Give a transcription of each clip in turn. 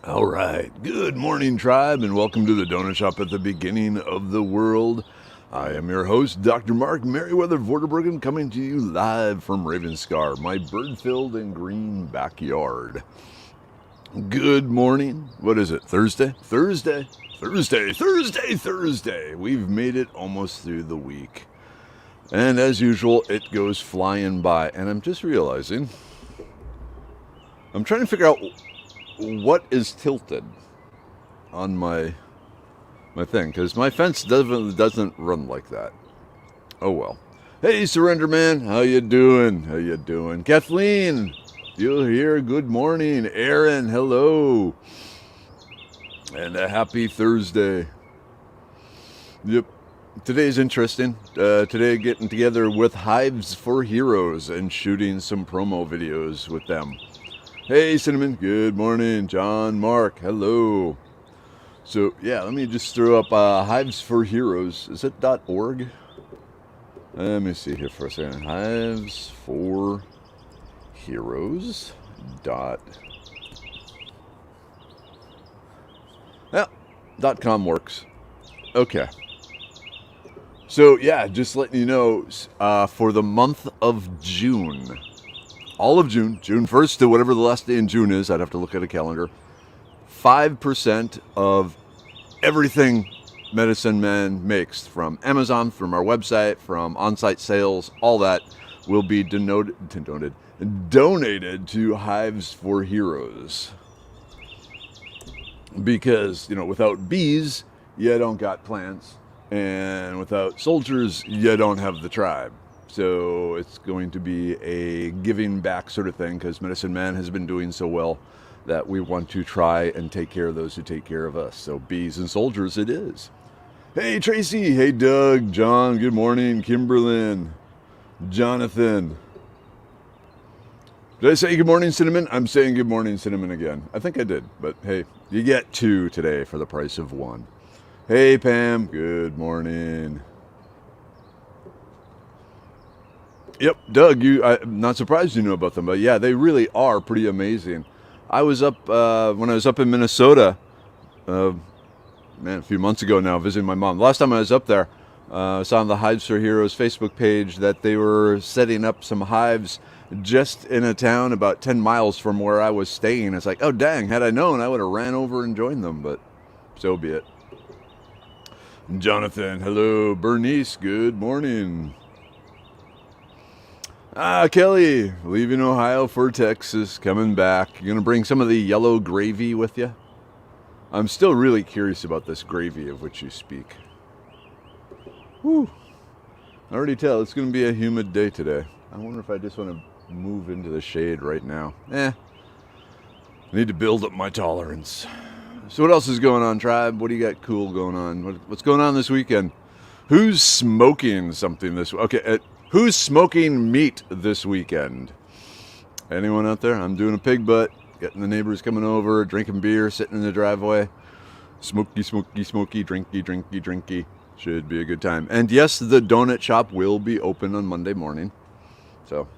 All right. Good morning, tribe, and welcome to the Donut Shop at the beginning of the world. I am your host, Dr. Mark Merriweather Vorderbergen, coming to you live from Ravenscar, my bird-filled and green backyard. Good morning. What is it? Thursday? Thursday. We've made it almost through the week. And as usual, it goes flying by. And I'm just realizing, I'm trying to figure out what is tilted on my thing, because my fence doesn't run like that. Oh well. Hey, Surrender Man, how you doing? Kathleen, you're here. Good morning. Aaron, hello. And a happy Thursday. Yep. Today's interesting. Today getting together with Hives for Heroes and shooting some promo videos with them. Hey, Cinnamon, good morning. John, Mark, hello. So, yeah, let me just throw up Hives for Heroes. Is it .org? Let me see here for a second. Hives for Heroes. .com works. Okay. So, yeah, just letting you know, for the month of June, all of June 1st to whatever the last day in June is, I'd have to look at a calendar, 5% of everything Medicine Man makes, from Amazon, from our website, from on-site sales, all that will be donated to Hives for Heroes. Because, without bees, you don't got plants, and without soldiers, you don't have the tribe. So it's going to be a giving back sort of thing, because Medicine Man has been doing so well that we want to try and take care of those who take care of us. So bees and soldiers it is. Hey, Tracy. Hey, Doug. John, good morning. Kimberlyn. Jonathan. Did I say good morning, Cinnamon? I'm saying good morning, Cinnamon, again. I think I did, but hey, you get two today for the price of one. Hey, Pam. Good morning. Yep, Doug, I'm not surprised you know about them, but yeah, they really are pretty amazing. I was up, when I was up in Minnesota, a few months ago now, visiting my mom. Last time I was up there, I saw on the Hives for Heroes Facebook page that they were setting up some hives just in a town about 10 miles from where I was staying. It's like, oh dang, had I known, I would have ran over and joined them, but so be it. Jonathan, hello. Bernice, good morning. Kelly, leaving Ohio for Texas, coming back. You gonna bring some of the yellow gravy with you? I'm still really curious about this gravy of which you speak. Whew. I already tell it's gonna be a humid day today. I wonder if I just want to move into the shade right now. I need to build up my tolerance. So what else is going on, tribe? What do you got cool going on? What's going on this weekend? Who's smoking something this week? Okay, who's smoking meat this weekend? Anyone out there? I'm doing a pig butt, getting the neighbors coming over, drinking beer, sitting in the driveway. Smoky, drinky. Should be a good time. And yes, the donut shop will be open on Monday morning. So.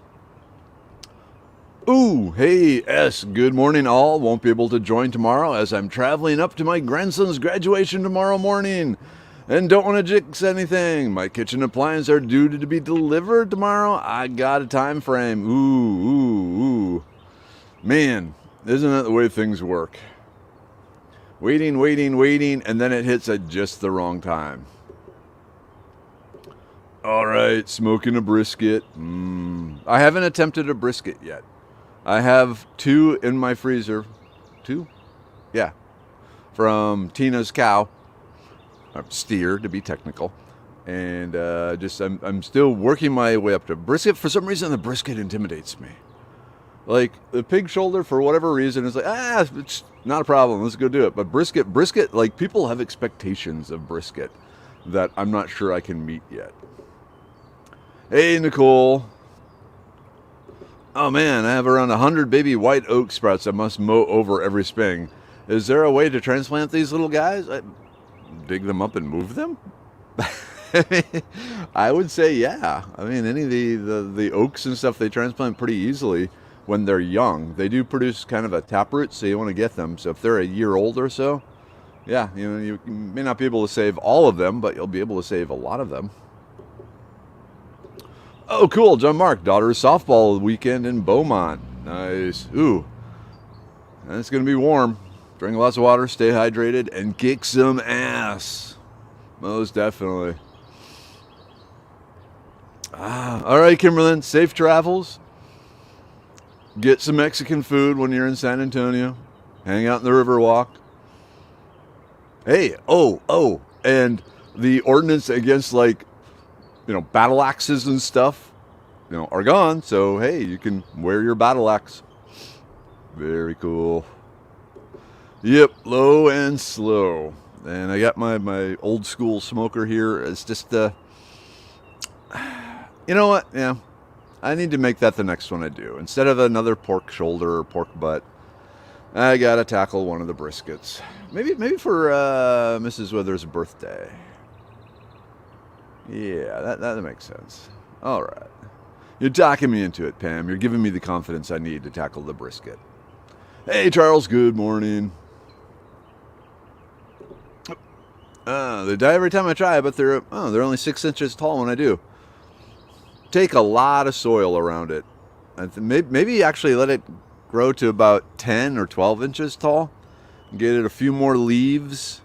Ooh, hey, S, good morning all. Won't be able to join tomorrow as I'm traveling up to my grandson's graduation tomorrow morning. And don't want to jinx anything. My kitchen appliances are due to be delivered tomorrow. I got a time frame. Ooh. Man, isn't that the way things work? Waiting, and then it hits at just the wrong time. All right, smoking a brisket. I haven't attempted a brisket yet. I have 2 in my freezer. 2? Yeah. From Tina's cow. Steer, to be technical. And I'm still working my way up to brisket. For some reason, the brisket intimidates me. Like, the pig shoulder, for whatever reason, is like, it's not a problem. Let's go do it. But brisket, like, people have expectations of brisket that I'm not sure I can meet yet. Hey, Nicole. Oh, man, I have around 100 baby white oak sprouts I must mow over every spring. Is there a way to transplant these little guys? Dig them up and move them? I would say yeah. I mean, any of the oaks and stuff, they transplant pretty easily when they're young. They do produce kind of a taproot, so you want to get them. So if they're a year old or so, yeah, you may not be able to save all of them, but you'll be able to save a lot of them. Oh, cool, John Mark, daughter's softball weekend in Beaumont. Nice. Ooh, and it's going to be warm. Drink lots of water, stay hydrated, and kick some ass. Most definitely. All right, Kimberlyn, safe travels. Get some Mexican food when you're in San Antonio. Hang out in the Riverwalk. Hey, and the ordinance against, like, battle axes and stuff, are gone. So, hey, you can wear your battle axe. Very cool. Yep, low and slow. And I got my old school smoker here. It's just, you know what? Yeah, I need to make that the next one I do. Instead of another pork shoulder or pork butt, I gotta tackle one of the briskets. Maybe for Mrs. Withers' birthday. Yeah, that makes sense. All right. You're talking me into it, Pam. You're giving me the confidence I need to tackle the brisket. Hey, Charles, good morning. They die every time I try, but they're only 6 inches tall when I do. Take a lot of soil around it. Maybe actually let it grow to about 10 or 12 inches tall. Get it a few more leaves,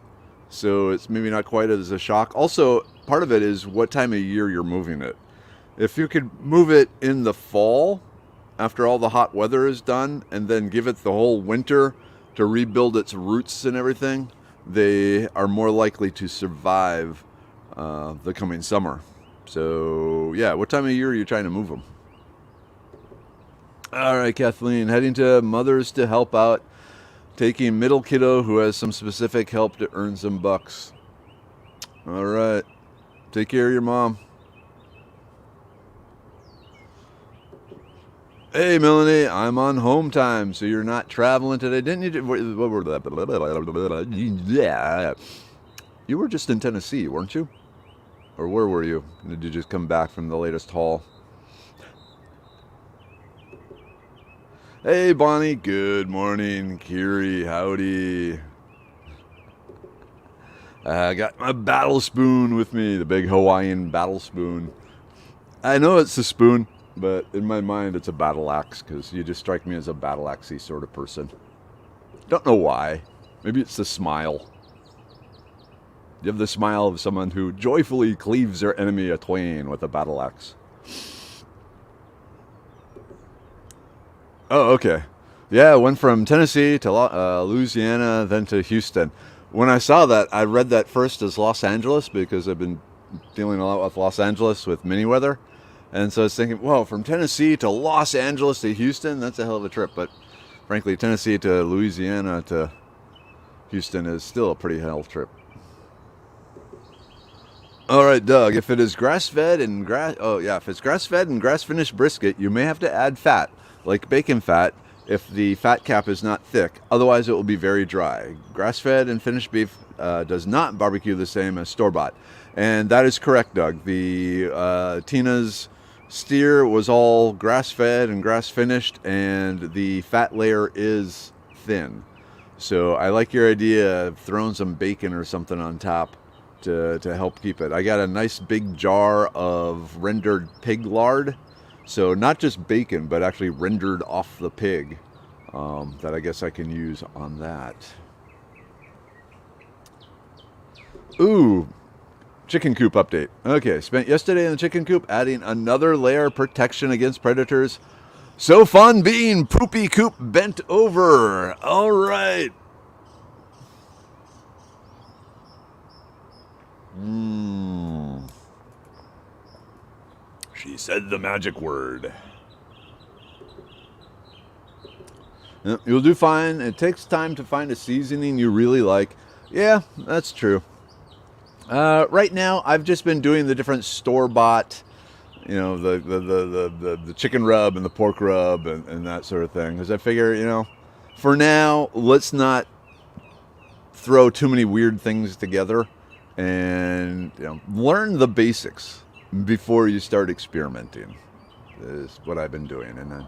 so it's maybe not quite as a shock. Also, part of it is what time of year you're moving it. If you could move it in the fall, after all the hot weather is done, and then give it the whole winter to rebuild its roots and everything, they are more likely to survive the coming summer. So, yeah, what time of year are you trying to move them? All right, Kathleen, heading to Mother's to help out, taking middle kiddo who has some specific help to earn some bucks. All right, take care of your mom. Hey, Melanie, I'm on home time, so you're not traveling today. Didn't you? What were that? Yeah. You were just in Tennessee, weren't you? Or where were you? Did you just come back from the latest haul? Hey, Bonnie, good morning. Kiri, howdy. I got my battle spoon with me, the big Hawaiian battle spoon. I know it's a spoon, but in my mind it's a battle axe, because you just strike me as a battle axe-y sort of person. Don't know why. Maybe it's the smile. You have the smile of someone who joyfully cleaves their enemy a twain with a battle axe. Oh, okay. Yeah, I went from Tennessee to Louisiana, then to Houston. When I saw that, I read that first as Los Angeles, because I've been dealing a lot with Los Angeles with mini weather. And so I was thinking, well, from Tennessee to Los Angeles to Houston, that's a hell of a trip. But frankly, Tennessee to Louisiana to Houston is still a pretty hell trip. All right, Doug, if it is grass-fed and if it's grass-fed and grass-finished brisket, you may have to add fat, like bacon fat, if the fat cap is not thick. Otherwise, it will be very dry. Grass-fed and finished beef does not barbecue the same as store-bought. And that is correct, Doug. The Tina's steer was all grass-fed and grass-finished, and the fat layer is thin. So I like your idea of throwing some bacon or something on top to help keep it. I got a nice big jar of rendered pig lard. So not just bacon, but actually rendered off the pig, that I guess I can use on that. Ooh, chicken coop update. Okay, spent yesterday in the chicken coop adding another layer of protection against predators. So fun being poopy coop bent over. All right. She said the magic word. You'll do fine. It takes time to find a seasoning you really like. Yeah, that's true. Right now, I've just been doing the different store-bought, the chicken rub and the pork rub and that sort of thing. Because I figure, for now, let's not throw too many weird things together, and learn the basics before you start experimenting. Is what I've been doing, and then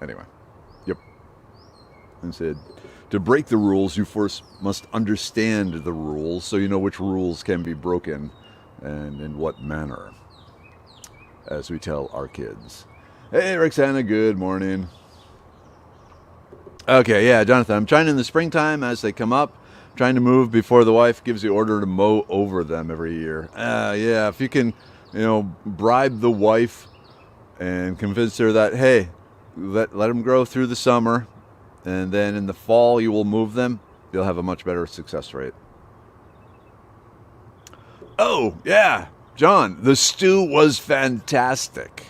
Anyway, yep. And said, to break the rules, you first must understand the rules so you know which rules can be broken and in what manner, as we tell our kids. Hey, Roxana, good morning. Okay, yeah, Jonathan, I'm trying in the springtime as they come up, trying to move before the wife gives the order to mow over them every year. Yeah, if you can, bribe the wife and convince her that, hey, let them grow through the summer, and then in the fall you will move them, you'll have a much better success rate. Oh, yeah, John, the stew was fantastic.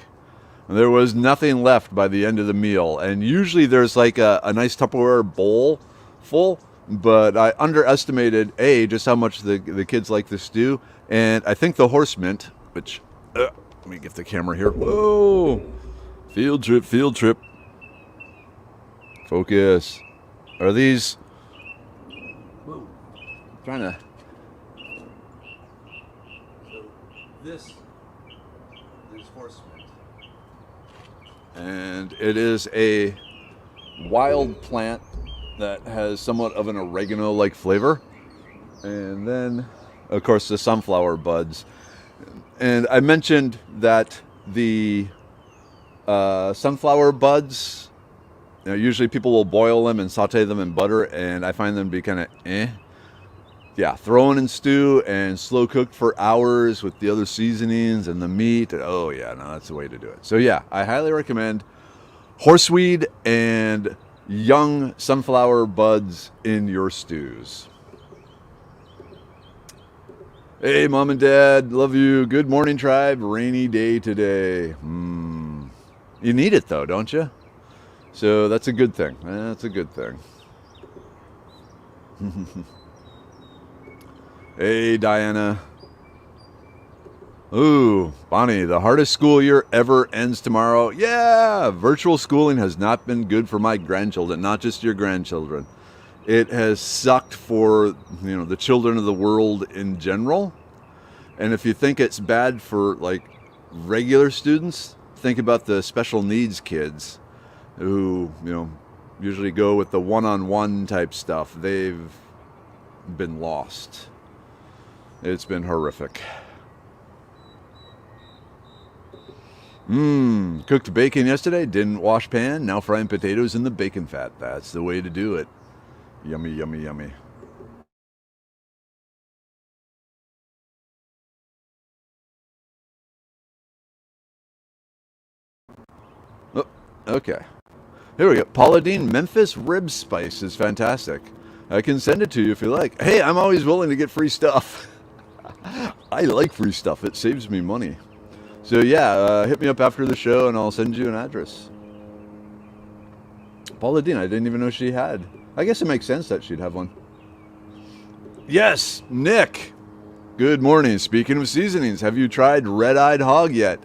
There was nothing left by the end of the meal, and usually there's like a nice Tupperware bowl full, but I underestimated, just how much the kids like the stew, and I think the horse mint, which, let me get the camera here. Whoa! Field trip. Focus. Are these... Whoa. I'm trying to... So, this is horse mint. And it is a wild plant that has somewhat of an oregano-like flavor. And then, of course, the sunflower buds. And I mentioned that the sunflower buds, usually people will boil them and saute them in butter, and I find them to be kind of Yeah, thrown in stew and slow cooked for hours with the other seasonings and the meat. Oh yeah, no, that's the way to do it. So yeah, I highly recommend horseweed and young sunflower buds in your stews. Hey, Mom and Dad, love you. Good morning, tribe. Rainy day today. You need it, though, don't you? So that's a good thing. That's a good thing. Hey, Diana. Ooh, Bonnie, the hardest school year ever ends tomorrow. Yeah, virtual schooling has not been good for my grandchildren, not just your grandchildren. It has sucked for, the children of the world in general. And if you think it's bad for, regular students, think about the special needs kids who, usually go with the one-on-one type stuff. They've been lost. It's been horrific. Cooked bacon yesterday, didn't wash pan, now frying potatoes in the bacon fat. That's the way to do it. Yummy, yummy, yummy. Oh, okay. Here we go. Paula Deen, Memphis rib spice is fantastic. I can send it to you if you like. Hey, I'm always willing to get free stuff. I like free stuff. It saves me money. So yeah, hit me up after the show and I'll send you an address. Paula Deen, I didn't even know she had. I guess it makes sense that she'd have one. Yes, Nick. Good morning. Speaking of seasonings, have you tried red-eyed hog yet?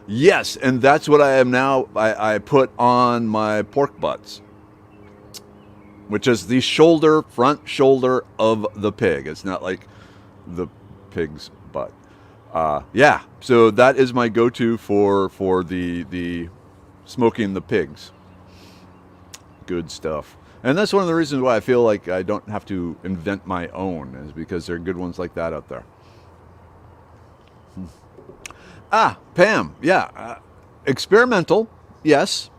Yes, and that's what I am now. I put on my pork butts, which is the front shoulder of the pig. It's not like the pig's butt. Yeah, so that is my go-to for the smoking the pigs. Good stuff. And that's one of the reasons why I feel like I don't have to invent my own, is because there are good ones like that out there. Pam, yeah. Experimental, yes.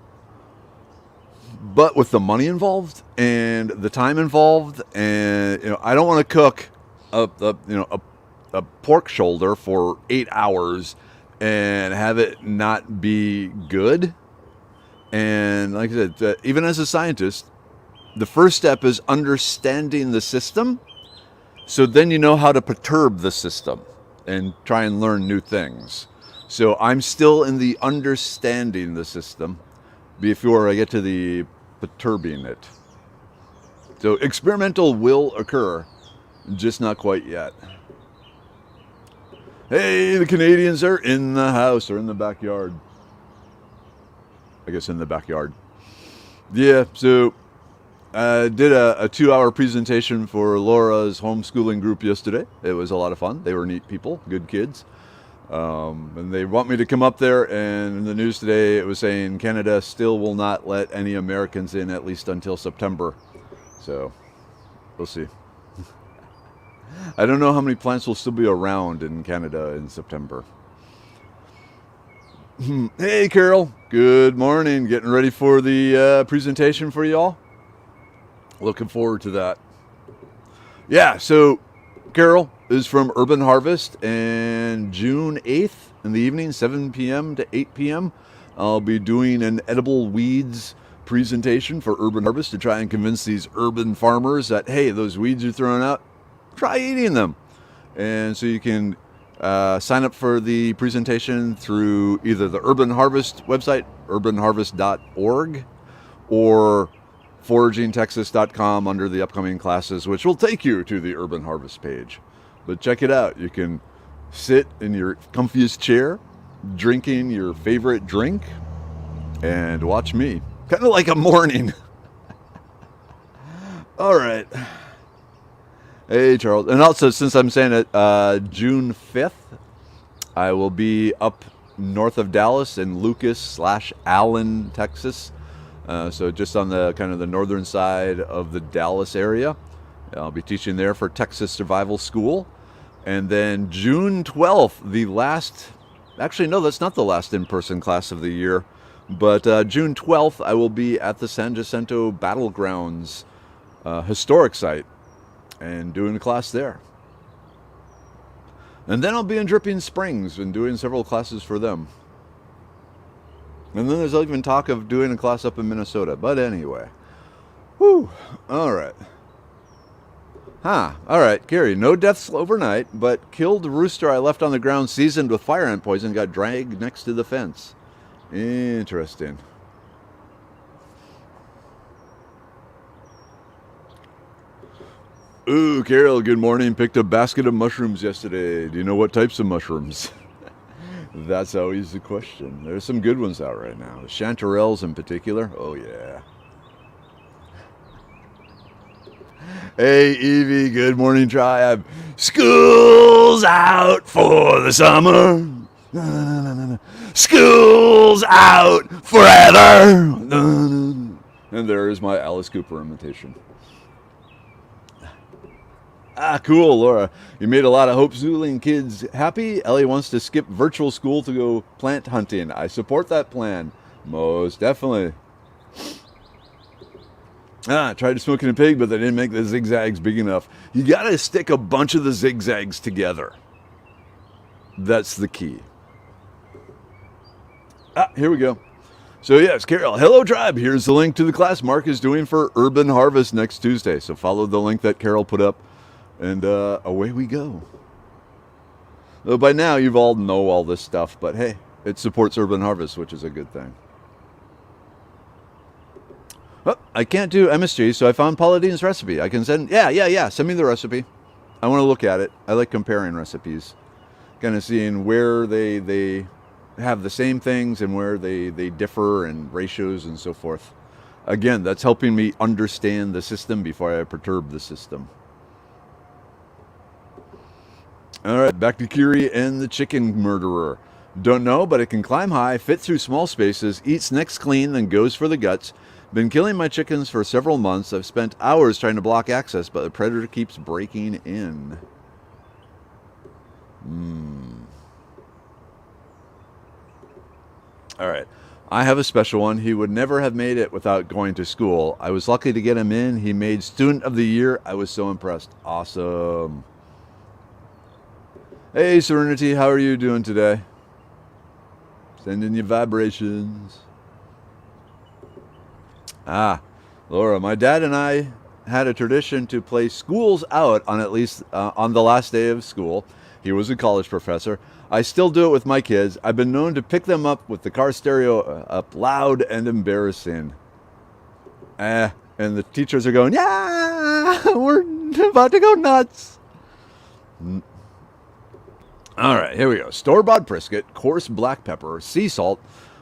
But with the money involved and the time involved, and I don't want to cook a pork shoulder for 8 hours and have it not be good. And like I said, even as a scientist, the first step is understanding the system, so then you know how to perturb the system and try and learn new things. So I'm still in the understanding the system before I get to the perturbing it. So experimental will occur, just not quite yet. Hey, the Canadians are in the house or in the backyard. I guess in the backyard. Yeah, so I did a 2-hour presentation for Laura's homeschooling group yesterday. It was a lot of fun. They were neat people, good kids. And they want me to come up there, and in the news today it was saying Canada still will not let any Americans in, at least until September. So, we'll see. I don't know how many plants will still be around in Canada in September. Hey, Carol. Good morning. Getting ready for the presentation for y'all? Looking forward to that. Yeah, so Carol is from Urban Harvest, and June 8th in the evening, 7 p.m. to 8 p.m., I'll be doing an edible weeds presentation for Urban Harvest to try and convince these urban farmers that, hey, those weeds you're throwing out, try eating them. And so you can sign up for the presentation through either the Urban Harvest website, urbanharvest.org, or foragingtexas.com under the upcoming classes, which will take you to the Urban Harvest page. But check it out. You can sit in your comfiest chair, drinking your favorite drink, and watch me. Kind of like a morning. All right. Hey, Charles. And also, since I'm saying it, June 5th, I will be up north of Dallas in Lucas/Allen, Texas. So just on the kind of the northern side of the Dallas area. I'll be teaching there for Texas Survival School. And then June 12th, the last, actually, no, that's not the last in-person class of the year. But June 12th, I will be at the San Jacinto Battlegrounds historic site and doing a class there. And then I'll be in Dripping Springs and doing several classes for them. And then there's even talk of doing a class up in Minnesota. But anyway. Whew. All right. All right, Gary. No deaths overnight, but killed rooster I left on the ground seasoned with fire ant poison got dragged next to the fence. Interesting. Ooh, Carol, good morning. Picked a basket of mushrooms yesterday. Do you know what types of mushrooms? That's always the question. There's some good ones out right now. The chanterelles in particular. Oh, yeah. Hey, Evie, good morning, tribe. School's out for the summer. School's out forever. And there is my Alice Cooper imitation. Cool, Laura. You made a lot of Hope Zuling kids happy. Ellie wants to skip virtual school to go plant hunting. I support that plan. Most definitely. Tried smoking a pig, but they didn't make the zigzags big enough. You got to stick a bunch of the zigzags together. That's the key. Here we go. So yes, Carol, hello tribe. Here's the link to the class Mark is doing for Urban Harvest next Tuesday. So follow the link that Carol put up. And away we go. Though by now you've all know all this stuff, but hey, it supports Urban Harvest, which is a good thing. I can't do MSG, so I found Paula Deen's recipe. I can send, send me the recipe. I want to look at it. I like comparing recipes. Kind of seeing where they have the same things and where they differ and ratios and so forth. Again, that's helping me understand the system before I perturb the system. All right, back to Kiri and the chicken murderer. Don't know, but it can climb high, fit through small spaces, eats next clean, then goes for the guts. Been killing my chickens for several months. I've spent hours trying to block access, but the predator keeps breaking in. All right. I have a special one. He would never have made it without going to school. I was lucky to get him in. He made Student of the Year. I was so impressed. Awesome. Hey, Serenity, how are you doing today? Sending you vibrations. Laura, my dad and I had a tradition to play Schools Out on at least on the last day of school. He was a college professor. I still do it with my kids. I've been known to pick them up with the car stereo up loud and embarrassing. And the teachers are going, yeah, we're about to go nuts. All right, here we go. Store-bought brisket, coarse black pepper, sea salt,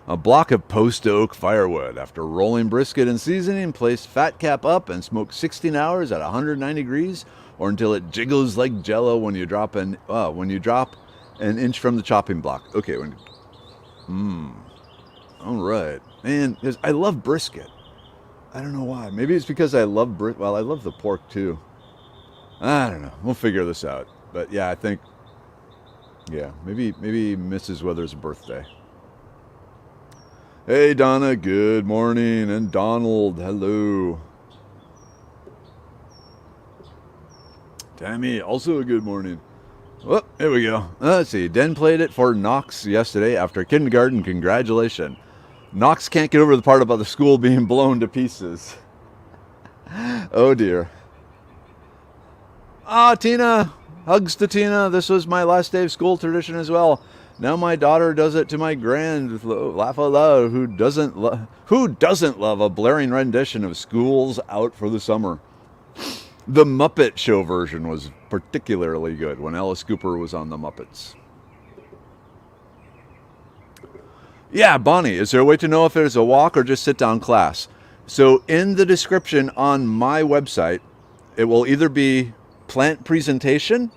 a block of post oak firewood. After rolling brisket and seasoning, place fat cap up and smoke 16 hours at 190 degrees or until it jiggles like jello when you drop an inch from the chopping block. Okay. All right. Man, I love brisket. I don't know why. Maybe it's because I love I love the pork too. I don't know. We'll figure this out. But yeah, I think, yeah, maybe Mrs. Weather's birthday. Hey, Donna, good morning. And Donald, hello. Tammy, also a good morning. Oh, here we go. Let's see. Den played it for Knox yesterday after kindergarten. Congratulations. Knox can't get over the part about the school being blown to pieces. Oh, dear. Ah, Tina. Hugs to Tina. This was my last day of school tradition as well. Now my daughter does it to my grand. Laugh out loud. Who doesn't love a blaring rendition of School's Out for the Summer? The Muppet Show version was particularly good when Alice Cooper was on the Muppets. Yeah, Bonnie, is there a way to know if there's a walk or just sit-down class? So in the description on my website, it will either be plant presentation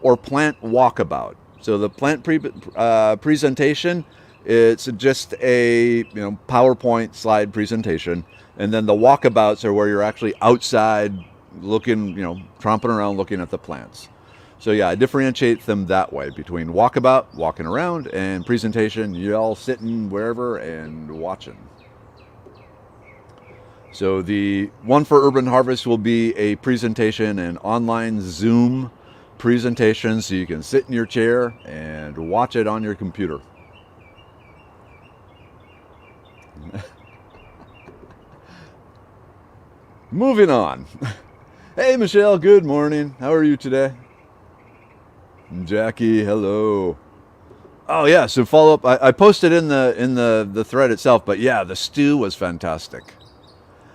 or plant walkabout. So the plant presentation, it's just a PowerPoint slide presentation, and then the walkabouts are where you're actually outside looking, tromping around looking at the plants. So yeah, I differentiate them that way between walkabout, walking around, and presentation, you all sitting wherever and watching. So the one for Urban Harvest will be a presentation, an online Zoom presentation, so you can sit in your chair and watch it on your computer. Moving on. Hey Michelle, good morning. How are you today? Jackie, hello. Oh yeah, so follow up. I posted in the thread itself, but yeah, the stew was fantastic.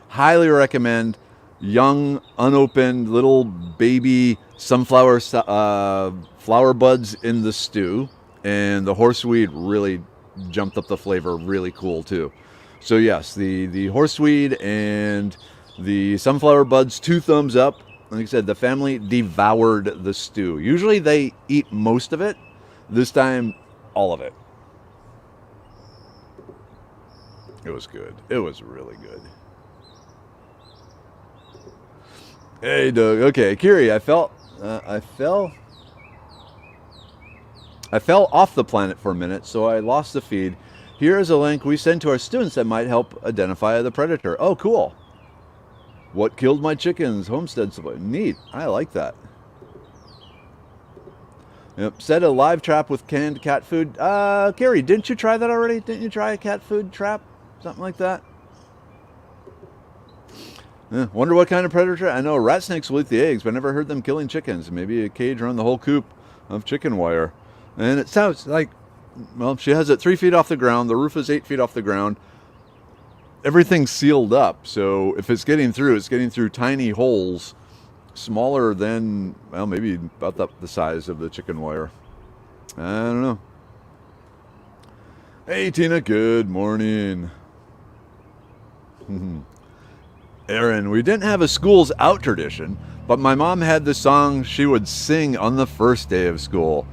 Highly recommend. Young, unopened, little baby sunflower flower buds in the stew, and the horseweed really jumped up the flavor. Really cool too. So yes, the horseweed and the sunflower buds, 2 thumbs up. Like I said, the family devoured the stew. Usually they eat most of it. This time, all of it. It was good. It was really good. Hey, Doug. Okay, Kiri, I fell off the planet for a minute, so I lost the feed. Here is a link we send to our students that might help identify the predator. Oh, cool. What killed my chickens? Homestead supply. Neat. I like that. Yep. Set a live trap with canned cat food. Carrie, didn't you try that already? Didn't you try a cat food trap? Something like that? Wonder what kind of predator. I know rat snakes will eat the eggs, but I never heard them killing chickens. Maybe a cage around the whole coop of chicken wire. And it sounds like, well, she has it 3 feet off the ground. The roof is 8 feet off the ground. Everything's sealed up, so if it's getting through tiny holes, smaller than, well, maybe about the size of the chicken wire. I don't know. Hey, Tina, good morning. Aaron, we didn't have a school's out tradition, but my mom had the song she would sing on the first day of school.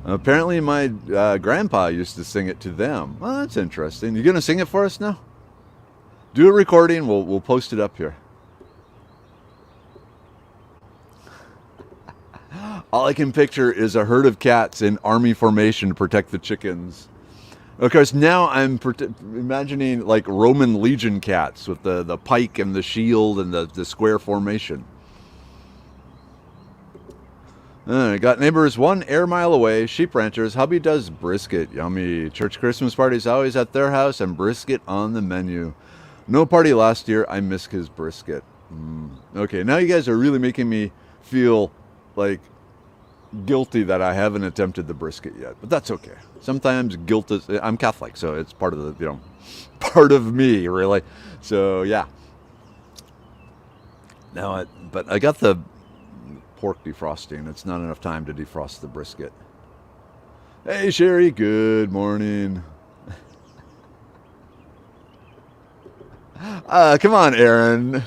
Apparently my grandpa used to sing it to them. Well, that's interesting. You going to sing it for us now? Do a recording. We'll post it up here. All I can picture is a herd of cats in army formation to protect the chickens. Of course, now I'm imagining like Roman legion cats with the pike and the shield and the square formation. Got neighbors 1 air mile away, sheep ranchers. Hubby does brisket. Yummy. Church Christmas parties always at their house and brisket on the menu. No party last year. I miss his brisket. Okay, now you guys are really making me feel like guilty that I haven't attempted the brisket yet, but that's okay. Sometimes guilt is, I'm Catholic, so it's part of the, part of me, really. So yeah. But I got the pork defrosting. It's not enough time to defrost the brisket. Hey Sherry, good morning. Come on, Aaron.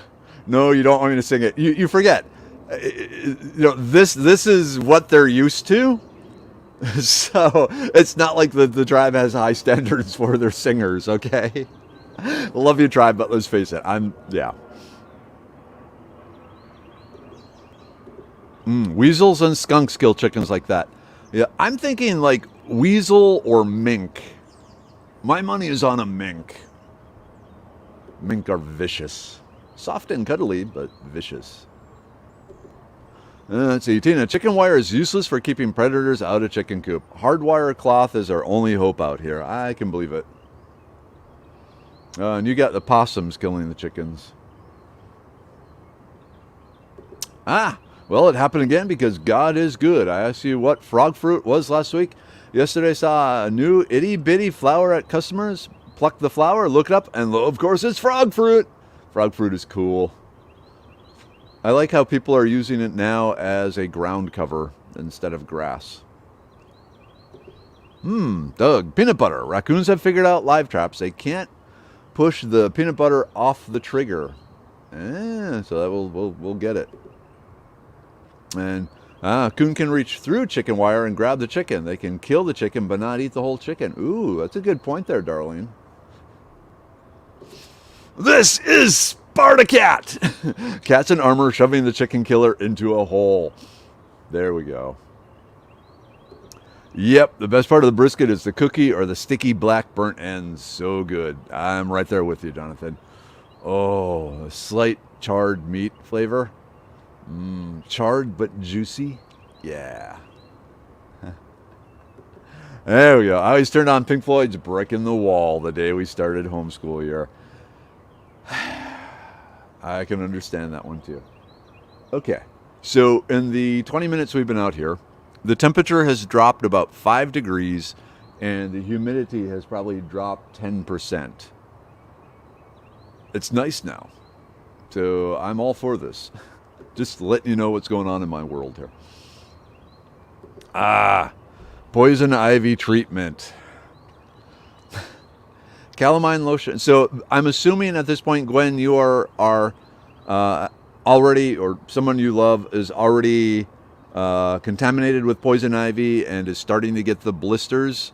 No, you don't want me to sing it. You forget. This is what they're used to. So it's not like the tribe has high standards for their singers, okay? Love you, tribe, but let's face it, yeah. Weasels and skunks kill chickens like that. Yeah, I'm thinking like weasel or mink. My money is on a mink. Mink are vicious. Soft and cuddly, but vicious. Let's see, Tina. Chicken wire is useless for keeping predators out of chicken coop. Hardwire cloth is our only hope out here. I can believe it. And you got the possums killing the chickens. Well, it happened again because God is good. I asked you what frog fruit was last week. Yesterday saw a new itty bitty flower at customers. Pluck the flower, look it up, and lo, of course it's frog fruit. Frog fruit is cool. I like how people are using it now as a ground cover instead of grass. Doug, peanut butter. Raccoons have figured out live traps. They can't push the peanut butter off the trigger. So that we'll get it. And coon can reach through chicken wire and grab the chicken. They can kill the chicken but not eat the whole chicken. Ooh, that's a good point there, darling. This is Spartacat! Cats in armor shoving the chicken killer into a hole. There we go. Yep, the best part of the brisket is the cookie or the sticky black burnt ends. So good. I'm right there with you, Jonathan. Oh, a slight charred meat flavor. Charred but juicy. Yeah. There we go. I always turned on Pink Floyd's Brick in the Wall the day we started homeschool year. I can understand that one too. Okay. So in the 20 minutes we've been out here, the temperature has dropped about 5 degrees and the humidity has probably dropped 10%. It's nice now. So I'm all for this. Just letting you know what's going on in my world here. Poison ivy treatment. Calamine lotion. So I'm assuming at this point, Gwen, you are already, or someone you love is already contaminated with poison ivy and is starting to get the blisters.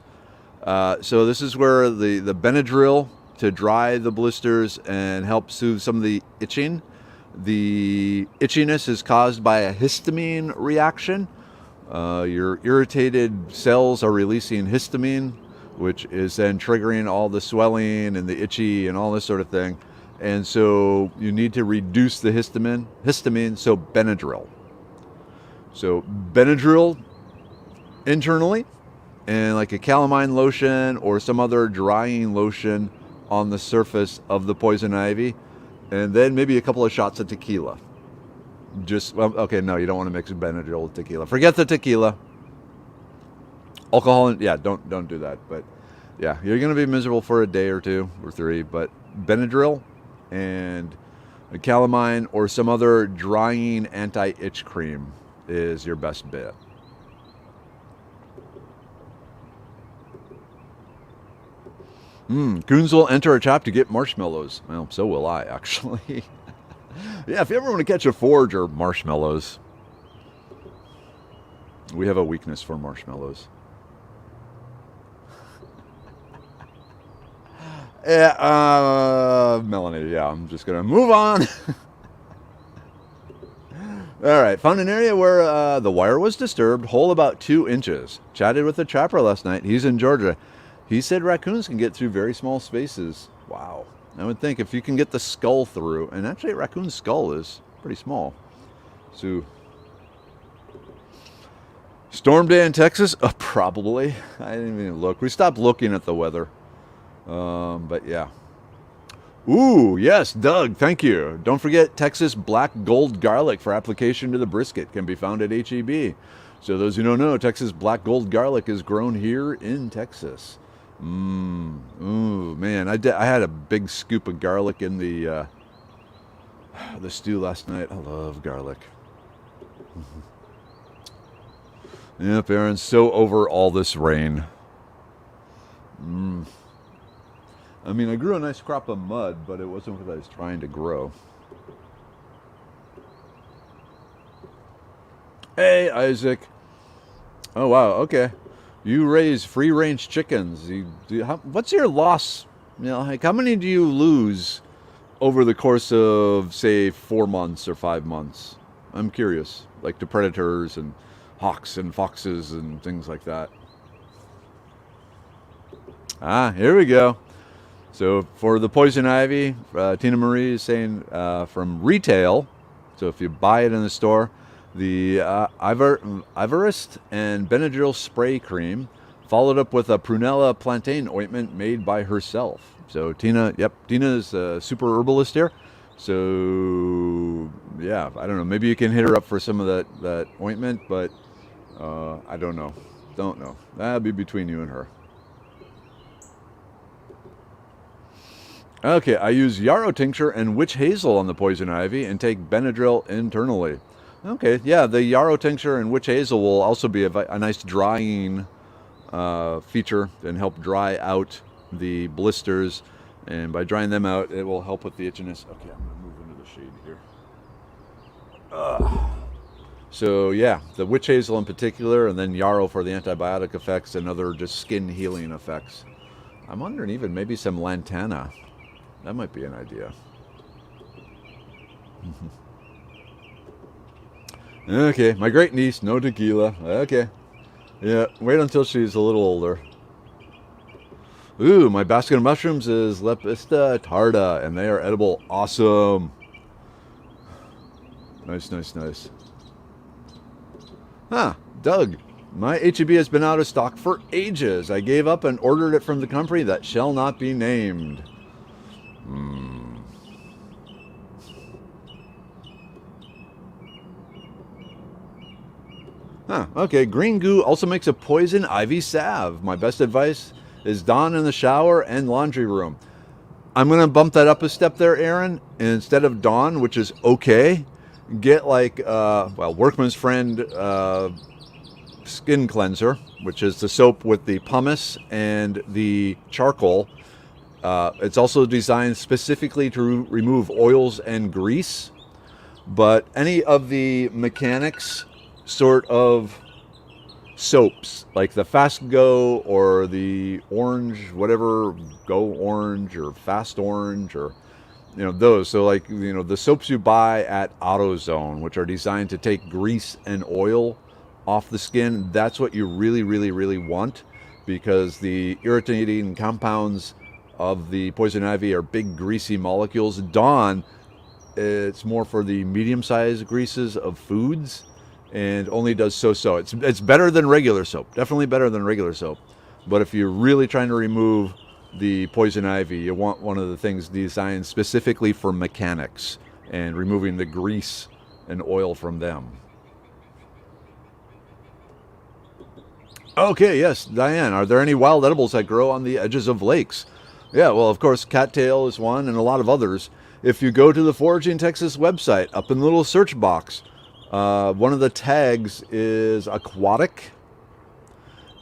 So this is where the Benadryl to dry the blisters and help soothe some of the itching. The itchiness is caused by a histamine reaction. Your irritated cells are releasing histamine, which is then triggering all the swelling and the itchy and all this sort of thing. And so you need to reduce the histamine, so Benadryl. So Benadryl internally, and like a calamine lotion or some other drying lotion on the surface of the poison ivy. And then maybe a couple of shots of tequila. Okay, no, you don't want to mix Benadryl with tequila. Forget the tequila. Alcohol, don't do that. But yeah, you're going to be miserable for a day or 2 or 3. But Benadryl and a calamine or some other drying anti-itch cream is your best bet. Coons will enter a trap to get marshmallows. Well, so will I, actually. Yeah, if you ever want to catch a forager, marshmallows. We have a weakness for marshmallows. Yeah, Melanie, yeah, I'm just going to move on. All right, found an area where the wire was disturbed, hole about 2 inches. Chatted with the trapper last night. He's in Georgia. He said raccoons can get through very small spaces. Wow. I would think if you can get the skull through, and actually a raccoon's skull is pretty small. So, storm day in Texas? Probably. I didn't even look. We stopped looking at the weather. But yeah. Ooh, yes, Doug, thank you. Don't forget Texas black gold garlic for application to the brisket can be found at HEB. So those who don't know, Texas black gold garlic is grown here in Texas. Ooh, man, I had a big scoop of garlic in the stew last night. I love garlic. Yep, Aaron's so over all this rain. I mean, I grew a nice crop of mud, but it wasn't what I was trying to grow. Hey, Isaac. Oh, wow, okay. You raise free-range chickens. What's your loss? You know, like how many do you lose over the course of, say, 4 months or 5 months? I'm curious, like to predators and hawks and foxes and things like that. Ah, here we go. So for the poison ivy, Tina Marie is saying from retail. So if you buy it in the store, the Ivarist and Benadryl spray cream, followed up with a prunella plantain ointment made by herself. So Tina, yep, Tina's a super herbalist here. So yeah, I don't know. Maybe you can hit her up for some of that ointment, but I don't know. Don't know. That'll be between you and her. Okay, I use yarrow tincture and witch hazel on the poison ivy and take Benadryl internally. Okay, yeah, the yarrow tincture and witch hazel will also be a nice drying feature and help dry out the blisters. And by drying them out, it will help with the itchiness. Okay, I'm going to move into the shade here. So yeah, the witch hazel in particular, and then yarrow for the antibiotic effects and other just skin healing effects. I'm wondering even maybe some lantana. That might be an idea. Okay, my great niece, no tequila. Okay. Yeah, wait until she's a little older. Ooh, my basket of mushrooms is Lepista tarda, and they are edible. Awesome. Nice, nice, nice. Doug. My HEB has been out of stock for ages. I gave up and ordered it from the company that shall not be named. Okay. Green goo also makes a poison ivy salve. My best advice is Dawn in the shower and laundry room. I'm going to bump that up a step there, Aaron. And instead of Dawn, which is okay, get like, Workman's Friend skin cleanser, which is the soap with the pumice and the charcoal. It's also designed specifically to remove oils and grease. But any of the mechanics sort of soaps, like the Fast Go or the Orange, whatever, Go Orange or Fast Orange, or those. So like the soaps you buy at AutoZone, which are designed to take grease and oil off the skin, that's what you really, really, really want, because the irritating compounds of the poison ivy are big greasy molecules. Dawn, it's more for the medium-sized greases of foods, and only does so. It's better than regular soap, definitely better than regular soap. But if you're really trying to remove the poison ivy, you want one of the things designed specifically for mechanics and removing the grease and oil from them. Okay, yes, Diane, are there any wild edibles that grow on the edges of lakes? Yeah, well, of course, cattail is one, and a lot of others. If you go to the Foraging Texas website, up in the little search box, one of the tags is aquatic,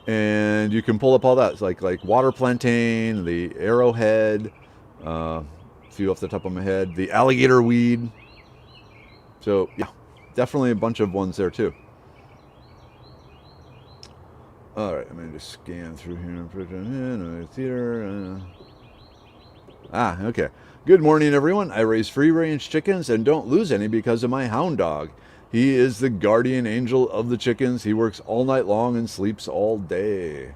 and you can pull up all that. It's like water plantain, the arrowhead, a few off the top of my head, the alligator weed. So yeah, definitely a bunch of ones there too. All right, I'm going to just scan through here. Theater. Okay. Good morning, everyone. I raise free-range chickens and don't lose any because of my hound dog. He is the guardian angel of the chickens. He works all night long and sleeps all day.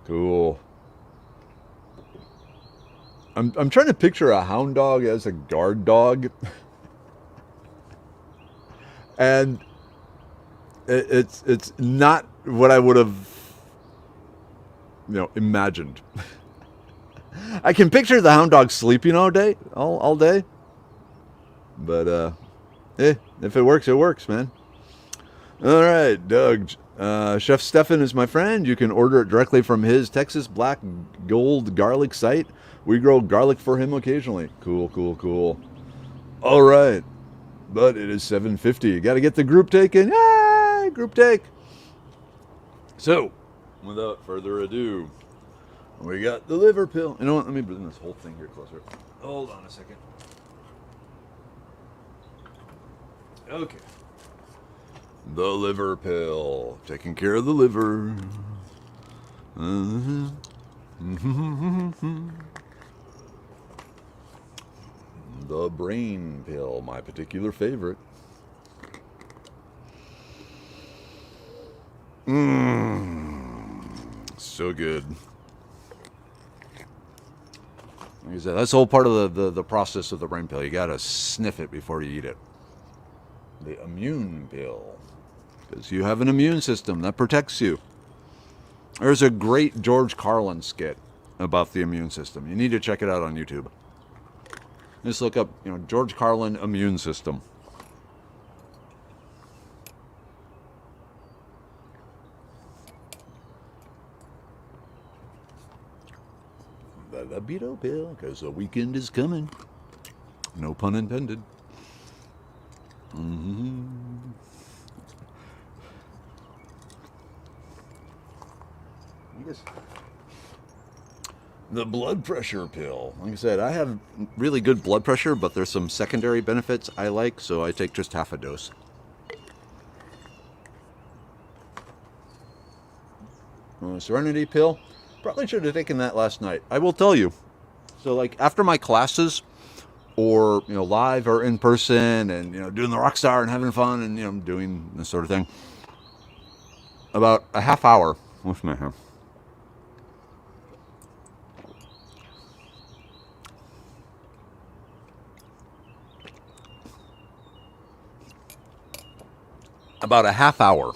Cool. I'm trying to picture a hound dog as a guard dog. And it's not what I would have imagined. I can picture the hound dog sleeping all day. But if it works, it works, man. All right, Doug. Chef Stefan is my friend. You can order it directly from his Texas Black Gold garlic site. We grow garlic for him occasionally. Cool. All right. But it is 7:50. You got to get the group taken. Yay! Group take. So, without further ado, we got the liver pill. You know what? Let me bring this whole thing here closer. Hold on a second. Okay. The liver pill. Taking care of the liver. Uh-huh. The brain pill, my particular favorite. So good. Like I said, that's the whole part of the process of the brain pill. You gotta sniff it before you eat it. The immune pill. Because you have an immune system that protects you. There's a great George Carlin skit about the immune system. You need to check it out on YouTube. Just look up, George Carlin immune system. The libido pill, because the weekend is coming. No pun intended. The blood pressure pill. Like I said, I have really good blood pressure, but there's some secondary benefits I like, so I take just half a dose. Serenity pill. Probably should have taken that last night. I will tell you. So, like, after my classes, or, live or in person, and, doing the rock star and having fun and, doing this sort of thing, about a half hour. What's my hair? About a half hour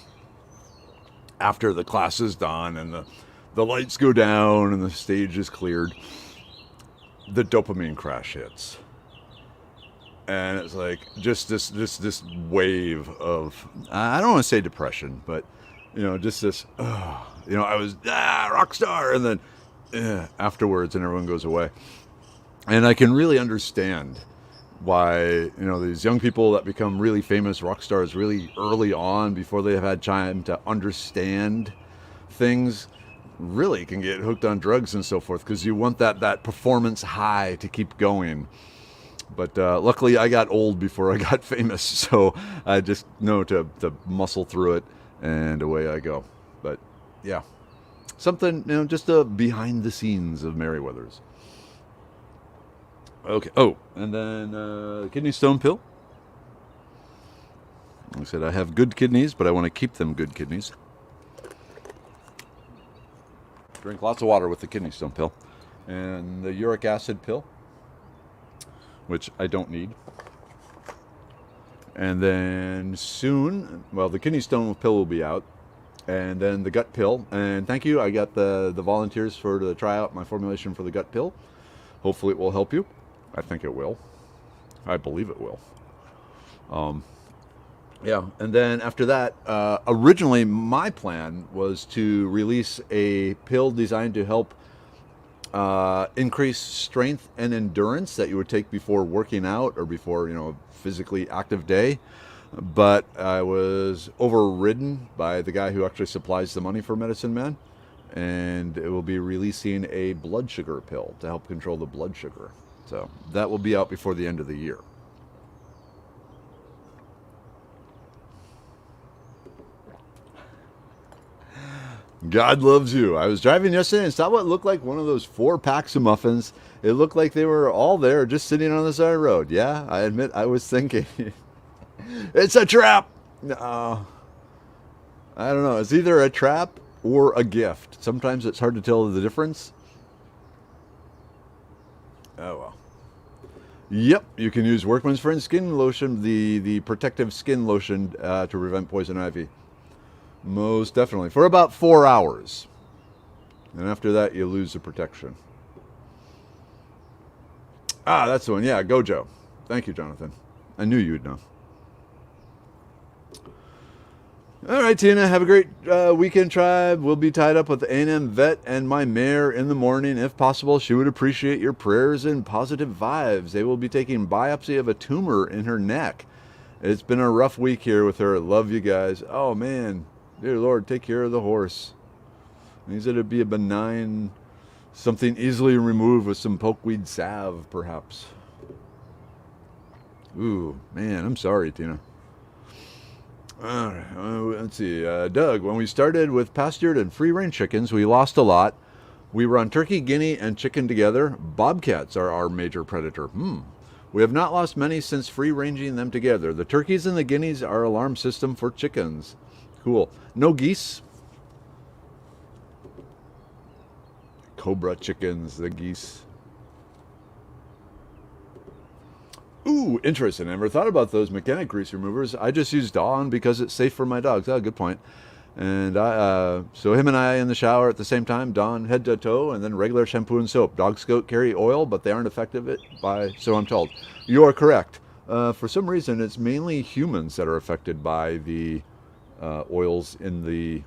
after the class is done and the lights go down and the stage is cleared, the dopamine crash hits. And it's like just this wave of, I don't want to say depression, but, just this, I was, rock star, and then afterwards, and everyone goes away. And I can really understand why, these young people that become really famous rock stars really early on, before they have had time to understand things, really can get hooked on drugs and so forth, because you want that performance high to keep going. But luckily I got old before I got famous, so I just know to muscle through it, and away I go. But yeah, something, just behind the scenes of Merryweather's. Okay. Oh, and then kidney stone pill. Like I said, I have good kidneys, but I want to keep them good kidneys. Drink lots of water with the kidney stone pill. And the uric acid pill, which I don't need. And then soon, the kidney stone pill will be out. And then the gut pill. And thank you, I got the volunteers to try out my formulation for the gut pill. Hopefully it will help you. I think it will. I believe it will. Yeah, and then after that, originally my plan was to release a pill designed to help increase strength and endurance that you would take before working out or before, a physically active day. But I was overridden by the guy who actually supplies the money for Medicine Man, and it will be releasing a blood sugar pill to help control the blood sugar. So that will be out before the end of the year. God loves you. I was driving yesterday and saw what looked like one of those 4 packs of muffins. It looked like they were all there just sitting on the side of the road. Yeah, I admit I was thinking, it's a trap. No, I don't know. It's either a trap or a gift. Sometimes it's hard to tell the difference. Oh, well. Yep, you can use Workman's Friend Skin Lotion, the protective skin lotion to prevent poison ivy. Most definitely. For about 4 hours. And after that, you lose the protection. Ah, that's the one. Yeah, Gojo. Thank you, Jonathan. I knew you'd know. All right, Tina, have a great weekend, tribe. We'll be tied up with the A&M vet and my mare in the morning. If possible, she would appreciate your prayers and positive vibes. They will be taking biopsy of a tumor in her neck. It's been a rough week here with her. Love you guys. Oh, man. Dear Lord, take care of the horse. Means it'd be a benign, something easily removed with some pokeweed salve, perhaps. Ooh, man, I'm sorry, Tina. Let's see. Doug, when we started with pastured and free-range chickens, we lost a lot. We run turkey, guinea, and chicken together. Bobcats are our major predator. We have not lost many since free-ranging them together. The turkeys and the guineas are alarm system for chickens. Cool. No geese. Cobra chickens, the geese. Ooh, interesting. I never thought about those mechanic grease removers. I just use Dawn because it's safe for my dogs. Oh, good point. And so him and I in the shower at the same time, Dawn head to toe, and then regular shampoo and soap. Dogs carry oil, but they aren't effective so I'm told. You are correct. For some reason, it's mainly humans that are affected by the oils in the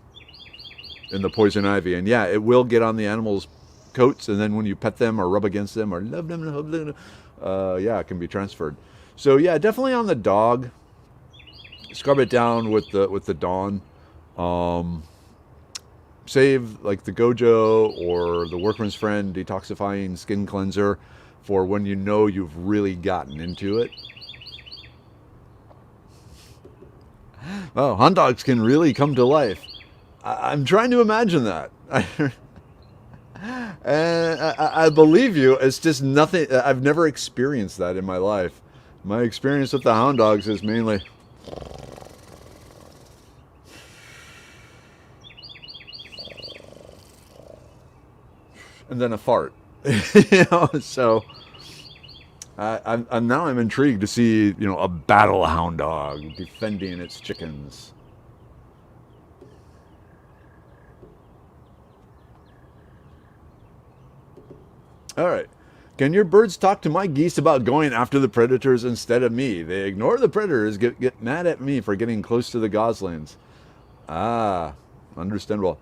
poison ivy. And yeah, it will get on the animals' coats, and then when you pet them or rub against them or love them, yeah, it can be transferred. So yeah, definitely on the dog. Scrub it down with the Dawn. Save like the Gojo or the Workman's Friend detoxifying skin cleanser for when you know you've really gotten into it. Oh, hound dogs can really come to life. I'm trying to imagine that. And I believe you. It's just nothing. I've never experienced that in my life. My experience with the hound dogs is mainly... and then a fart. So I'm intrigued to see, a battle hound dog defending its chickens. All right. Can your birds talk to my geese about going after the predators instead of me? They ignore the predators, get mad at me for getting close to the goslings. Ah, understandable.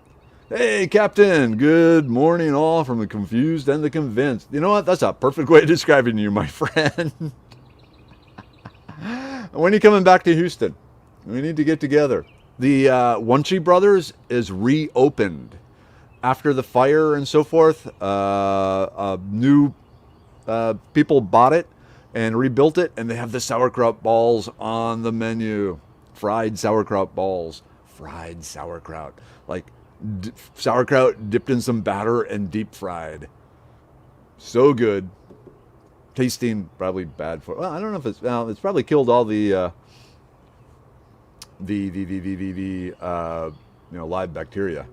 Hey, Captain. Good morning, all from the confused and the convinced. You know what? That's a perfect way of describing you, my friend. When are you coming back to Houston? We need to get together. The Wunchie Brothers is reopened. After the fire and so forth, new people bought it and rebuilt it, and they have the sauerkraut balls on the menu. Fried sauerkraut balls. Fried sauerkraut. Like sauerkraut dipped in some batter and deep fried. So good. Tasting probably bad for... Well, I don't know if it's... Well, it's probably killed all the live bacteria.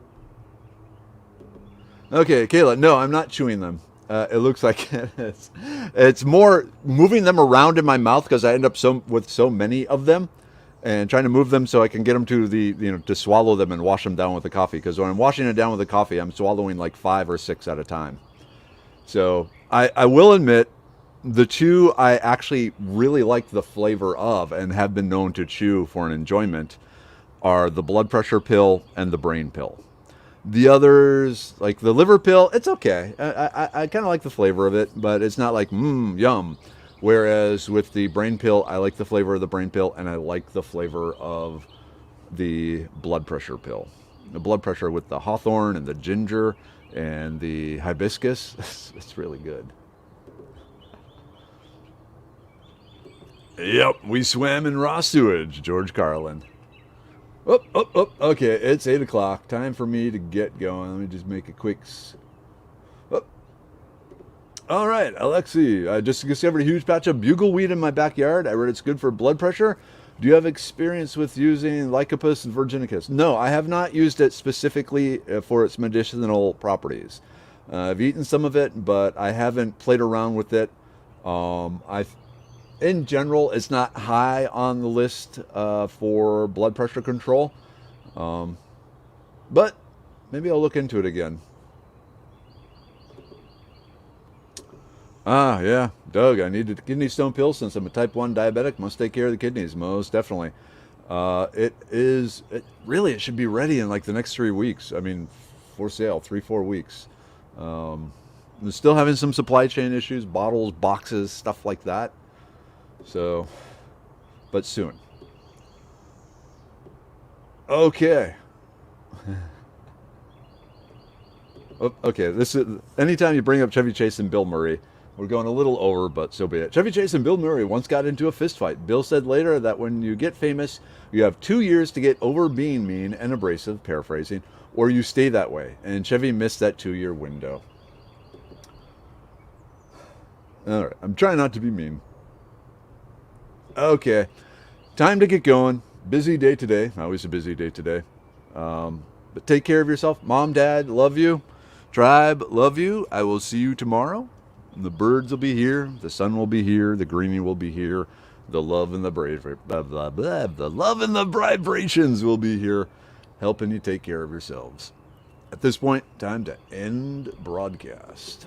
Okay, Kayla, no, I'm not chewing them. It looks like it's more moving them around in my mouth because I end up with so many of them, and trying to move them so I can get them to swallow them and wash them down with the coffee. Because when I'm washing it down with the coffee, I'm swallowing like 5 or 6 at a time. So I will admit, the two I actually really like the flavor of and have been known to chew for an enjoyment are the blood pressure pill and the brain pill. The others, like the liver pill, it's okay. I kind of like the flavor of it, but it's not like, yum. Whereas with the brain pill, I like the flavor of the brain pill, and I like the flavor of the blood pressure pill. The blood pressure with the hawthorn and the ginger and the hibiscus, it's really good. Yep, we swam in raw sewage, George Carlin. Okay, it's 8 o'clock. Time for me to get going. Let me just make a quick... All right, Alexi, I just discovered a huge patch of bugleweed in my backyard. I read it's good for blood pressure. Do you have experience with using Lycopus virginicus? No, I have not used it specifically for its medicinal properties. I've eaten some of it, but I haven't played around with it. In general, it's not high on the list for blood pressure control. But maybe I'll look into it again. Yeah. Doug, I need a kidney stone pill since I'm a type 1 diabetic. Must take care of the kidneys, most definitely. It should be ready in like the next 3 weeks. I mean, for sale, 3-4 weeks. I'm still having some supply chain issues, bottles, boxes, stuff like that. So, but soon. Okay. Okay, this is anytime you bring up Chevy Chase and Bill Murray, We're going a little over, but so be it. Chevy Chase and Bill Murray once got into a fist fight. Bill said later that when you get famous, you have 2 years to get over being mean and abrasive, paraphrasing, or you stay that way. And Chevy missed that 2-year window. All right, I'm trying not to be mean. Okay, time to get going. Busy day today. Always a busy day today. But take care of yourself. Mom, Dad, love you. Tribe, love you. I will see you tomorrow. The birds will be here. The sun will be here. The greenie will be here. The love and the the love and the vibrations will be here, helping you take care of yourselves. At this point, time to end broadcast.